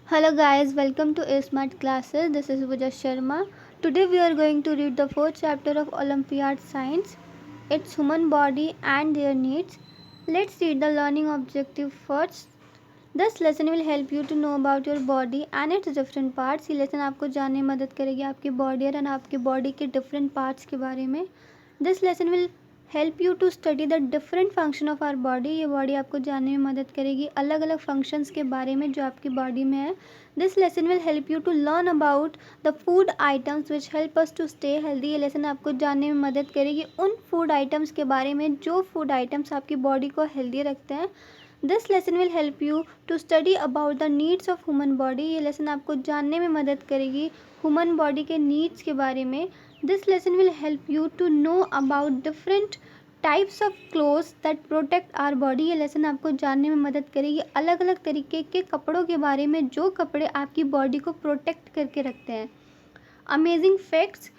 Hello guys, welcome to A Smart Classes. This is Vuja Sharma. Today we are going to read the fourth chapter of Olympiad Science, its human body and their needs. Let's read the learning objective first. This lesson will help you to know about your body and its different parts. ये lesson आपको जानने में मदद करेगी आपकी body और आपकी body के डिफरेंट पार्ट्स के बारे में. This lesson will help you to study the different function of our body. ये बॉडी आपको जानने में मदद करेगी अलग अलग फंक्शंस के बारे में जो आपकी बॉडी में है. This lesson will help you to learn about the food items which help us to stay healthy. ये लेसन आपको जानने में मदद करेगी उन फूड आइटम्स के बारे में जो फूड आइटम्स आपकी बॉडी को हेल्दी रखते हैं. This lesson will help you to study about the needs of human body. ये लेसन आपको जानने में मदद करेगी ह्यूमन बॉडी के नीड्स के बारे में. This lesson will help you to know about different types of clothes that protect our body. ये लेसन आपको जानने में मदद करेगी अलग अलग तरीके के कपड़ों के बारे में जो कपड़े आपकी बॉडी को प्रोटेक्ट करके रखते हैं. Amazing facts.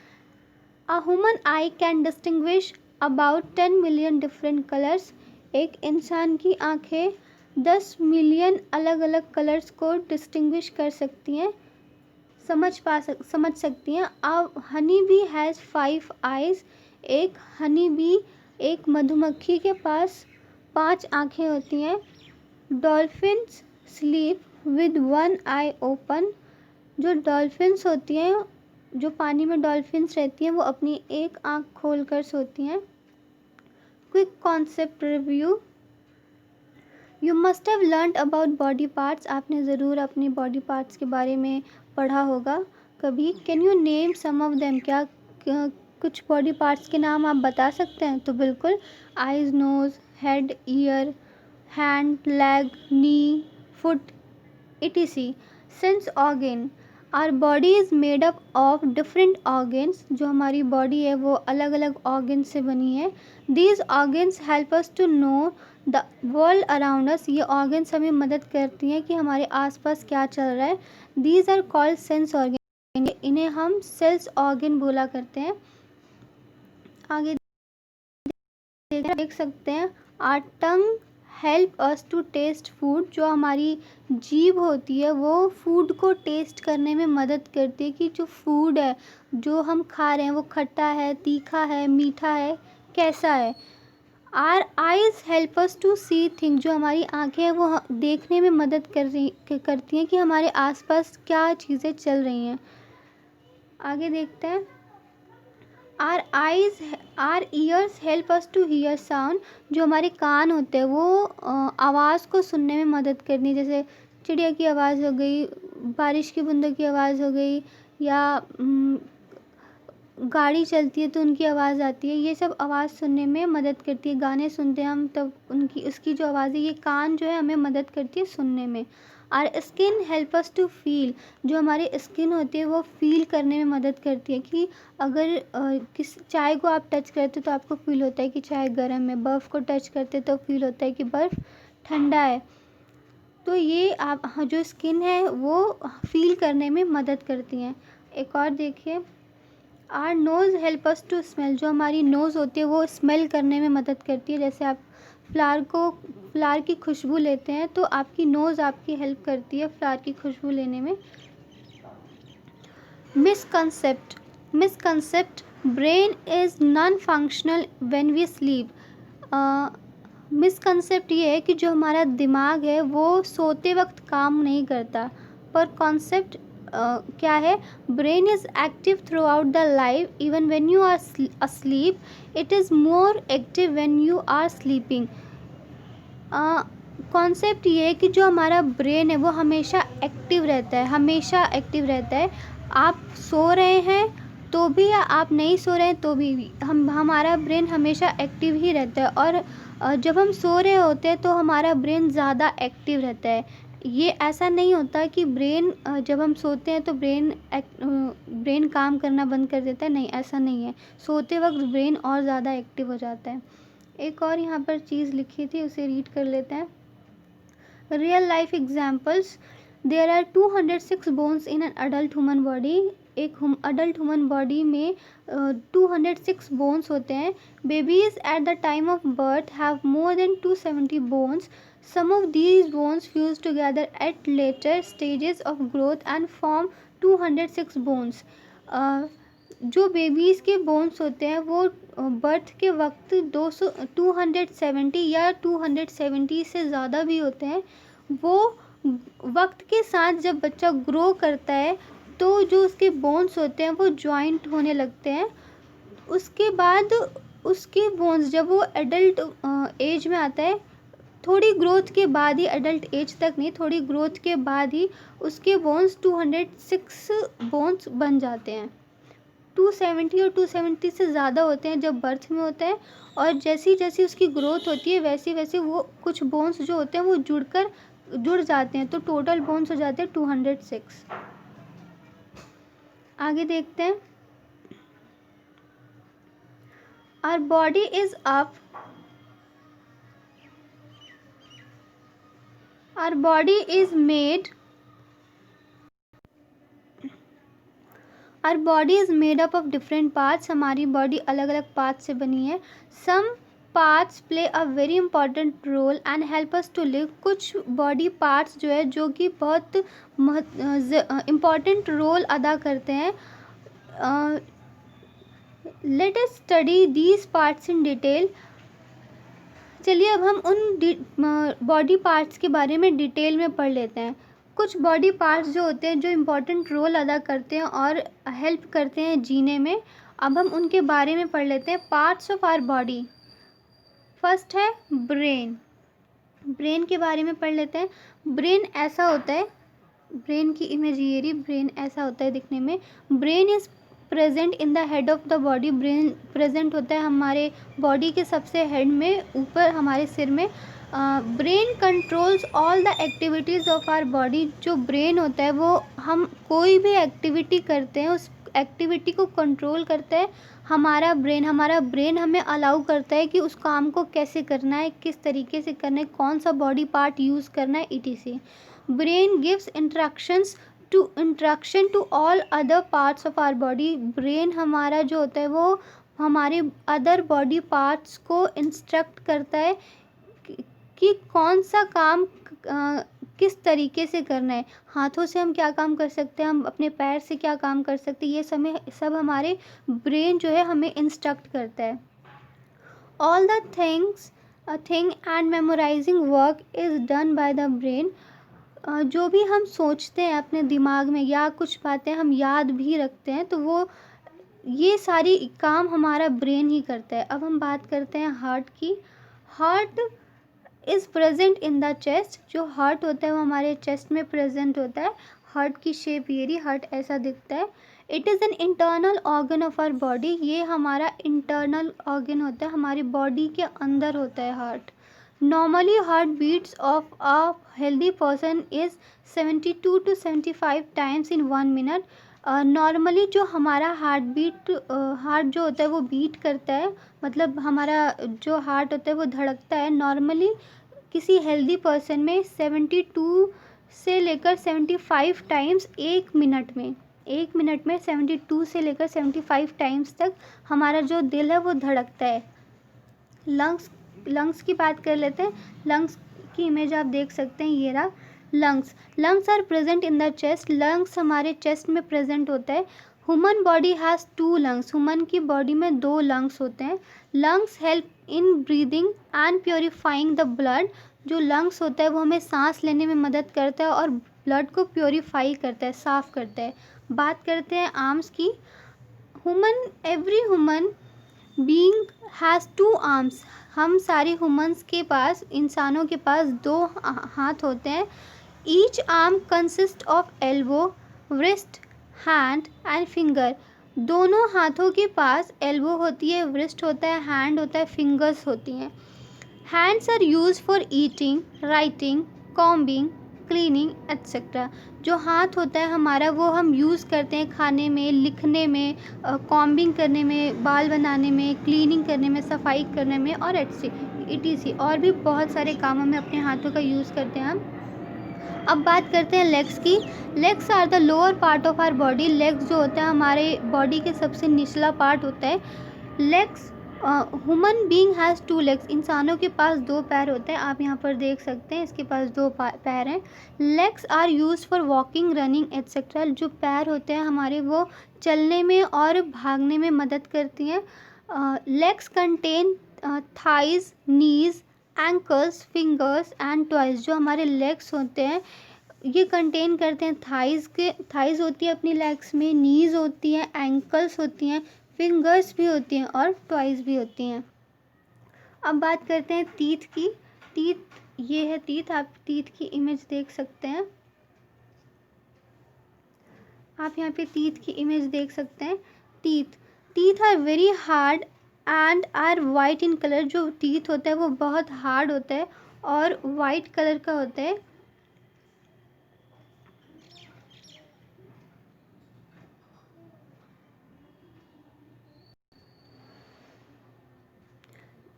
A human I can distinguish about 10 million different colours. एक इंसान की आंखें 10 मिलियन अलग अलग कलर्स को डिस्टिंग्विश कर सकती हैं, समझ सकती हैं. अ हनी बी हैज़ 5 आइज़. एक मधुमक्खी के पास 5 आँखें होती हैं. Dolphins sleep with 1 I open. जो डॉल्फिन्स होती हैं, जो पानी में डॉल्फिन्स रहती हैं, वो अपनी एक आँख खोल कर सोती हैं. Quick concept review. You must have learned about body parts. आपने ज़रूर अपनी बॉडी पार्ट्स के बारे में पढ़ा होगा कभी. Can you name some of them. क्या कुछ बॉडी पार्ट्स के नाम आप बता सकते हैं? तो बिल्कुल. Eyes, nose, head, ear, hand, leg, knee, foot, etc. Sense organ. Our body is made up of different organs. जो हमारी बॉडी है वो अलग अलग ऑर्गन से बनी है. These organs help us to know the world around us. ये ऑर्गन्स हमें मदद करती हैं कि हमारे आसपास क्या चल रहा है. These are called sense organ. इन्हें हम सेल्स ऑर्गन बोला करते हैं. आगे देख सकते हैं. Our tongue help us to taste food. जो हमारी जीभ होती है वो फूड को टेस्ट करने में मदद करती है कि जो फूड है जो हम खा रहे हैं वो खट्टा है, तीखा है, मीठा है, कैसा है. Our eyes help us to see thing. जो हमारी आंखें हैं वो देखने में मदद करती हैं कि हमारे आसपास क्या चीज़ें चल रही हैं. आगे देखते हैं. Our ears help us to hear sound. जो हमारे कान होते हैं वो आवाज़ को सुनने में मदद करनी. जैसे चिड़िया की आवाज़ हो गई, बारिश की बूंदों की आवाज़ हो गई, या गाड़ी चलती है तो उनकी आवाज़ आती है. ये सब आवाज़ सुनने में मदद करती है. गाने सुनते हैं हम तब उसकी जो आवाज़ है, ये कान जो है हमें मदद करती है सुनने में. Our skin help us to feel. जो हमारी स्किन होती है वो फील करने में मदद करती है कि अगर किस चाय को आप टच करते तो आपको फील होता है कि चाय गर्म है. बर्फ़ को टच करते तो फील होता है कि बर्फ़ ठंडा है. तो ये आप जो स्किन है वो फील करने में मदद करती हैं. एक और देखिए. Our nose help us to smell. जो हमारी नोज़ होती है वो स्मेल करने में मदद करती है. जैसे आप फ्लावर की खुशबू लेते हैं तो आपकी नोज़ आपकी हेल्प करती है फ्लावर की खुशबू लेने में. Misconcept. Brain is non functional when we sleep. Misconcept ये है कि जो हमारा दिमाग है वो सोते वक्त काम नहीं करता. पर कॉन्सेप्ट क्या है? Brain is active throughout the life even when you are asleep. It is more active when you are sleeping. Concept ये है कि जो हमारा ब्रेन है वो हमेशा एक्टिव रहता है. आप सो रहे हैं तो भी या आप नहीं सो रहे हैं तो भी हमारा ब्रेन हमेशा एक्टिव ही रहता है. और जब हम सो रहे होते हैं तो हमारा ब्रेन ज़्यादा एक्टिव रहता है. ये ऐसा नहीं होता कि ब्रेन जब हम सोते हैं तो ब्रेन काम करना बंद कर देता है. नहीं, ऐसा नहीं है. सोते वक्त ब्रेन और ज़्यादा एक्टिव हो जाता है. एक और यहाँ पर चीज़ लिखी थी, उसे रीड कर लेते हैं. Real life examples. There are 206 bones in an adult human body. एक अडल्ट ह्यूमन बॉडी में 206 बोन्स होते हैं. Babies at the time of birth have more than 270 bones. Some of these bones fuse together at later stages of growth and form 206 bones. जो babies के bones होते हैं वो birth के वक्त 270 या 270 से ज़्यादा भी होते हैं। वो वक्त के साथ जब बच्चा ग्रो करता है तो जो उसके बोन्स होते हैं वो जॉइंट होने लगते हैं। उसके बाद उसके बोन्स जब वो एडल्ट एज में आता है, थोड़ी ग्रोथ के बाद ही, एडल्ट एज तक नहीं, थोड़ी ग्रोथ के बाद ही उसके बोन्स 206 बोन्स बन जाते हैं। 270 और 270 से ज़्यादा होते हैं जब बर्थ में होता है, और जैसी जैसी उसकी ग्रोथ होती है वैसे वैसे वो कुछ बोन्स जो होते हैं वो जुड़ जाते हैं, तो टोटल बोन्स हो जाते हैं 206। आगे देखते हैं। Our body is up. Our body is made. Our body is made up of different parts. हमारी बॉडी अलग अलग पार्ट से बनी है। Some parts play a very important role and help us to live. कुछ बॉडी पार्ट्स जो है जो कि बहुत इम्पॉर्टेंट रोल अदा करते हैं। Let us study these parts in detail. चलिए अब हम उन बॉडी पार्ट्स के बारे में डिटेल में पढ़ लेते हैं। कुछ बॉडी पार्ट्स जो होते हैं जो इम्पोर्टेंट रोल अदा करते हैं और हेल्प करते हैं जीने में, अब हम उनके बारे में पढ़ लेते हैं। Parts of our body. First है ब्रेन। ब्रेन के बारे में पढ़ लेते हैं। ब्रेन ऐसा होता है, ब्रेन की इमेज ये रही, ब्रेन ऐसा होता है दिखने में। Brain is present in the head of the body. Brain present होता है हमारे बॉडी के सबसे हेड में, ऊपर हमारे सिर में। Brain controls all the activities of our body. जो ब्रेन होता है वो हम कोई भी एक्टिविटी करते हैं उस एक्टिविटी को कंट्रोल करता है हमारा ब्रेन। हमारा ब्रेन हमें अलाउ करता है कि उस काम को कैसे करना है, किस तरीके से करना है, कौन सा बॉडी पार्ट यूज़ करना है, etc. Brain gives instruction to all other parts of our body. ब्रेन हमारा जो होता है वो हमारे अदर बॉडी पार्ट्स को इंस्ट्रक्ट करता है कि कौन सा काम किस तरीके से करना है। हाथों से हम क्या काम कर सकते हैं, हम अपने पैर से क्या काम कर सकते हैं, ये सब हमारे ब्रेन जो है हमें इंस्ट्रक्ट करता है। All the thing and memorising work is done by the brain. जो भी हम सोचते हैं अपने दिमाग में या कुछ बातें हम याद भी रखते हैं तो वो ये सारी काम हमारा ब्रेन ही करता है। अब हम बात करते हैं हार्ट की। Heart is present in the chest. जो हार्ट होता है वो हमारे चेस्ट में प्रेजेंट होता है। हार्ट की शेप ये रही, हार्ट ऐसा दिखता है। It is an internal organ of our body. ये हमारा इंटरनल ऑर्गन होता है, हमारी बॉडी के अंदर होता है heart. Normally heart beats of a healthy person is 72 to 75 times in 1 minute. Normally जो हमारा हार्ट जो होता है वो बीट करता है, मतलब हमारा जो हार्ट होता है वो धड़कता है नॉर्मली किसी हेल्दी पर्सन में 72 से लेकर 75 टाइम्स एक मिनट में। 72 से लेकर 75 टाइम्स तक हमारा जो दिल है वो धड़कता है। लंग्स की बात कर लेते हैं। लंग्स की इमेज आप देख सकते हैं, ये रहा lungs are present in the chest. Lungs हमारे चेस्ट में प्रेजेंट होता है। Human body has 2 lungs. Human की बॉडी में 2 लंग्स होते हैं। Lungs help in breathing and purifying the blood. जो लंग्स होता है वो हमें सांस लेने में मदद करता है और ब्लड को प्योरीफाई करता है, साफ़ करता है। बात करते हैं आर्म्स की। Every human being has 2 arms. हम सारे ह्यूमंस के पास, इंसानों के पास 2 हाथ होते हैं। Each arm consist of elbow, wrist, hand and finger. दोनों हाथों के पास एल्बो होती है, wrist होता है, हैंड होता है, फिंगर्स होती हैं। Hands are use for eating, writing, combing, cleaning etcetera. जो हाथ होता है हमारा वो हम यूज़ करते हैं खाने में, लिखने में, कॉम्बिंग करने में, बाल बनाने में, क्लीनिंग करने में, सफाई करने में और etc. और भी बहुत सारे कामों में अपने हाथों का यूज़ करते हैं हम। अब बात करते हैं लेग्स की। Legs are the lower part of our body. Legs जो होता है हमारे बॉडी के सबसे निचला पार्ट होता है। Legs human being has 2 legs, इंसानों के पास 2 पैर होते हैं। आप यहाँ पर देख सकते हैं इसके पास 2 पैर हैं। Legs are used for walking, running etcetera, जो पैर होते हैं हमारे वो चलने में और भागने में मदद करती हैं। Legs contain thighs, knees, ankles, fingers and toys, जो हमारे लेग्स होते हैं ये कंटेन करते हैं थाइज होती है अपनी लेग्स में, नीज होती हैं, एंकल्स होती हैं, फिंगर्स भी होती हैं और टॉयज भी होती हैं। अब बात करते हैं टीथ की। ये है टीथ, आप टीथ की इमेज देख सकते हैं। आप यहाँ पे टीथ की इमेज देख सकते हैं। Teeth are very hard and are white in colour, जो टीथ होता है वो बहुत हार्ड होता है और वाइट कलर का होता है।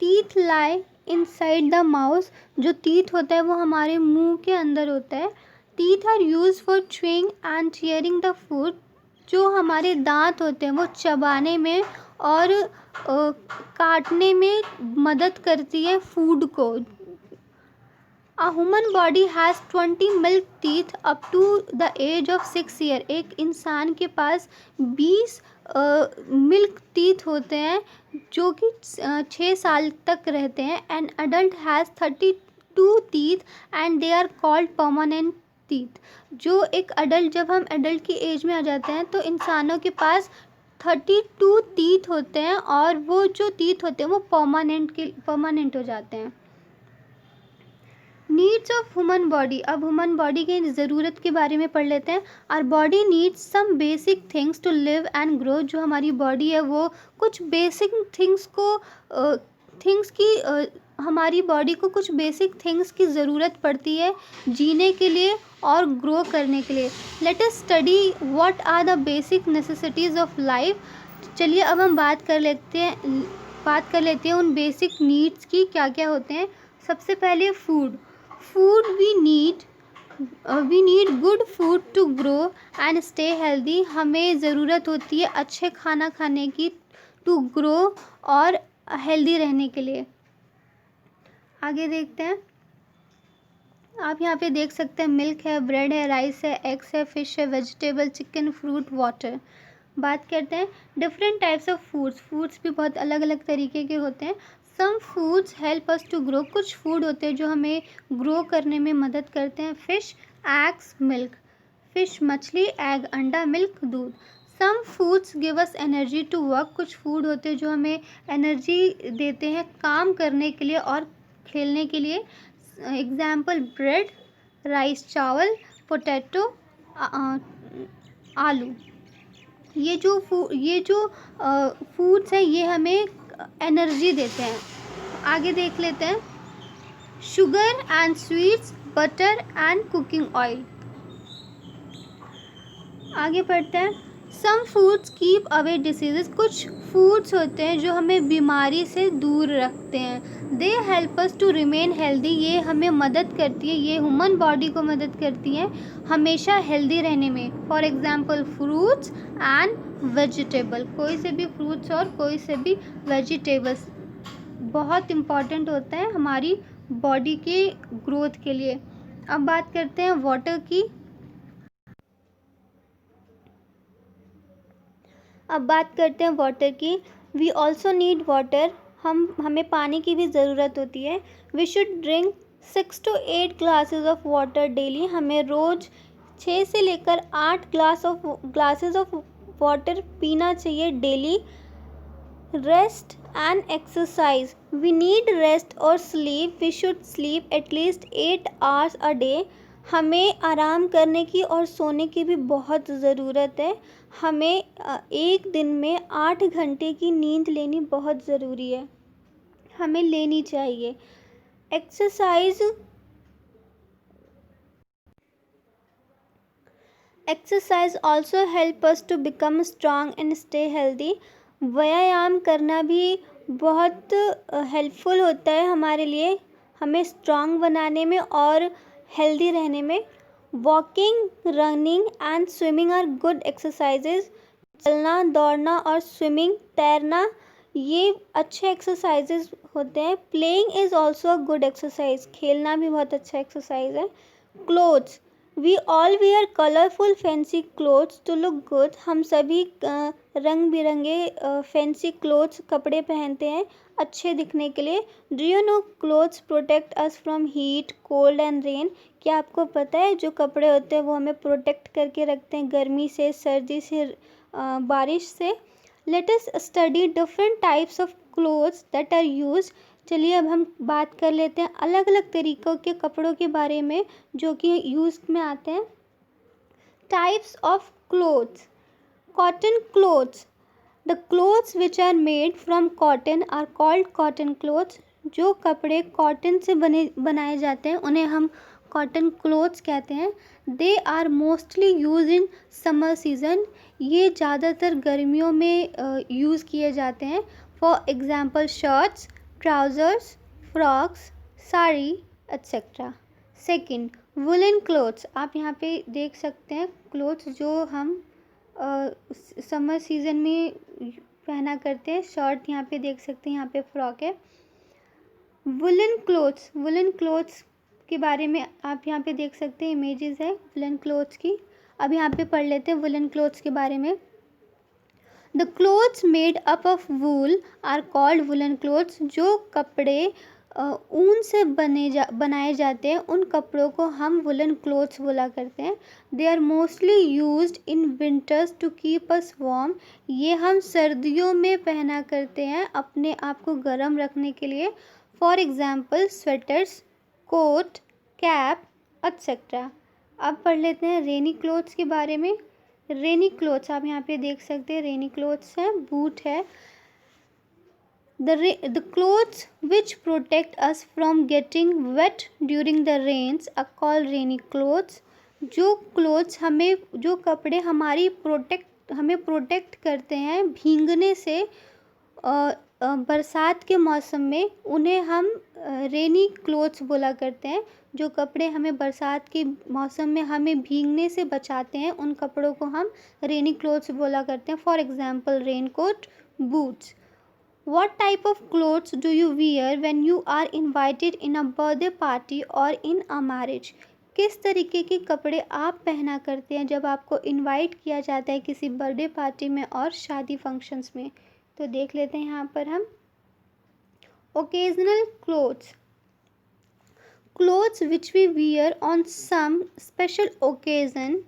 Teeth lie inside the mouth, जो टीथ होता है वो हमारे मुंह के अंदर होता है। Teeth are use for chewing and cheering the food, जो हमारे दांत होते हैं वो चबाने में और काटने में मदद करती है फूड को। A human body has 20 milk teeth up to the age of 6 year, एक इंसान के पास 20 मिल्क टीथ होते हैं जो कि 6 साल तक रहते हैं। An adult has 32 teeth and they are called permanent teeth, जो एक अडल्ट, जब हम अडल्ट की एज में आ जाते हैं तो इंसानों के पास 32 टीथ होते हैं और वो जो टीथ होते हैं वो परमानेंट हो जाते हैं। नीड्स ऑफ ह्यूमन बॉडी, अब ह्यूमन बॉडी की ज़रूरत के बारे में पढ़ लेते हैं। Our body needs some basic things to live and grow, जो हमारी बॉडी है वो कुछ बेसिक हमारी बॉडी को कुछ बेसिक थिंग्स की ज़रूरत पड़ती है जीने के लिए और ग्रो करने के लिए। Let us study what are the basic necessities of life. चलिए अब हम बात कर लेते हैं उन बेसिक नीड्स की, क्या क्या होते हैं। सबसे पहले food we need good food to grow and stay healthy, हमें ज़रूरत होती है अच्छे खाना खाने की to grow और हेल्दी रहने के लिए। आगे देखते हैं। आप यहाँ पे देख सकते हैं मिल्क है, ब्रेड है, राइस है, एग्स है, फिश है, वेजिटेबल, चिकन, फ्रूट, वाटर। बात करते हैं डिफरेंट टाइप्स ऑफ फूड्स भी बहुत अलग अलग तरीके के होते हैं। Some foods help us to grow, कुछ फूड होते हैं जो हमें ग्रो करने में मदद करते हैं। फिश, एग्स, मिल्क, फिश मछली, एग अंडा, मिल्क दूध। Some foods give us energy to work, कुछ फूड होते हैं जो हमें एनर्जी देते हैं काम करने के लिए और खेलने के लिए। एग्जाम्पल ब्रेड, राइस चावल, पोटैटो, आलू। ये जो फूड्स हैं ये हमें एनर्जी देते हैं। आगे देख लेते हैं sugar and sweets, butter and cooking oil. आगे पढ़ते हैं some foods keep away diseases, कुछ फूड्स होते हैं जो हमें बीमारी से दूर रखते हैं। They help us to remain healthy, ये हमें मदद करती है, ये ह्यूमन बॉडी को मदद करती है हमेशा हेल्दी रहने में। For example fruits and vegetable, कोई से भी फ्रूट्स और कोई से भी वेजिटेबल्स बहुत इम्पॉर्टेंट होता है हमारी बॉडी के ग्रोथ के लिए। अब बात करते हैं वाटर की। वी ऑल्सो नीड वाटर, हमें पानी की भी ज़रूरत होती है। We should drink 6 to 8 glasses of water daily, हमें रोज़ 6 से लेकर 8 ग्लासेस ऑफ वाटर पीना चाहिए daily. Rest and exercise, we need rest और sleep, we should sleep at least 8 hours a day, हमें आराम करने की और सोने की भी बहुत ज़रूरत है। हमें एक दिन में 8 घंटे की नींद लेनी बहुत ज़रूरी है, हमें लेनी चाहिए। Exercise also help us to become strong and stay healthy, व्यायाम करना भी बहुत हेल्पफुल होता है हमारे लिए, हमें स्ट्रांग बनाने में और हेल्दी रहने में। Walking, running and swimming are good exercises, चलना, दौड़ना और स्विमिंग, तैरना ये अच्छे एक्सरसाइजेज होते हैं। Playing is also a good exercise, खेलना भी बहुत अच्छा एक्सरसाइज है। Clothes, we all wear colourful fancy clothes to look good, हम सभी रंग बिरंगे फैंसी क्लोथ्स कपड़े पहनते हैं अच्छे दिखने के लिए। Do you know clothes protect us from heat, cold and rain, क्या आपको पता है जो कपड़े होते हैं वो हमें प्रोटेक्ट करके रखते हैं गर्मी से, सर्दी से, बारिश से। Let us study different types of clothes that are use. चलिए अब हम बात कर लेते हैं अलग अलग तरीक़ों के कपड़ों के बारे में जो कि यूज़ में आते हैं। Types of clothes. Cotton clothes, the clothes which are made from cotton are called cotton clothes, जो कपड़े कॉटन से बनाए जाते हैं उन्हें हम कॉटन क्लोथ्स कहते हैं। They are mostly use in summer season, ये ज़्यादातर गर्मियों में यूज़ किए जाते हैं। For example shirts, trousers, frocks, sari etcetera. Second, woollen clothes, आप यहाँ पे देख सकते हैं क्लोथ्स जो हम समर सीज़न में पहना करते हैं। शर्ट यहाँ पे देख सकते हैं, यहाँ पे फ्रॉक है। वुलन क्लोथ्स, वुलन क्लोथ्स के बारे में आप यहाँ पे देख सकते हैं, इमेजेस है वुलन क्लोथ्स की। अब यहाँ पे पढ़ लेते हैं वुलन क्लोथ्स के बारे में। The clothes made up of wool are called woollen clothes, जो कपड़े ऊन से बनाए जाते हैं उन कपड़ों को हम वुलन क्लोथ्स बोला करते हैं। They are mostly used in winters to keep us warm, ये हम सर्दियों में पहना करते हैं अपने आप को गर्म रखने के लिए। For example sweaters, coat, cap etcetera. अब पढ़ लेते हैं रेनी क्लोथ्स के बारे में। रेनी क्लोथ्स आप यहाँ पे देख सकते हैं, रेनी क्लोथ्स हैं, बूट है। The clothes which protect us from getting wet during the rains are called rainy clothes, जो क्लोथ्स हमें, जो कपड़े हमें प्रोटेक्ट करते हैं भीगने से बरसात के मौसम में, उन्हें हम रेनी क्लोथ्स बोला करते हैं। जो कपड़े हमें बरसात के मौसम में हमें भीगने से बचाते हैं उन कपड़ों को हम रेनी क्लोथ्स बोला करते हैं। For example raincoat, boots. What type of clothes do you wear when you are invited in a birthday party or in a marriage? किस तरीके के कपड़े आप पहना करते हैं जब आपको इनवाइट किया जाता है किसी बर्थडे पार्टी में और शादी फंक्शंस में? तो देख लेते हैं यहाँ पर हम। Occasional clothes, clothes which we wear on some special occasion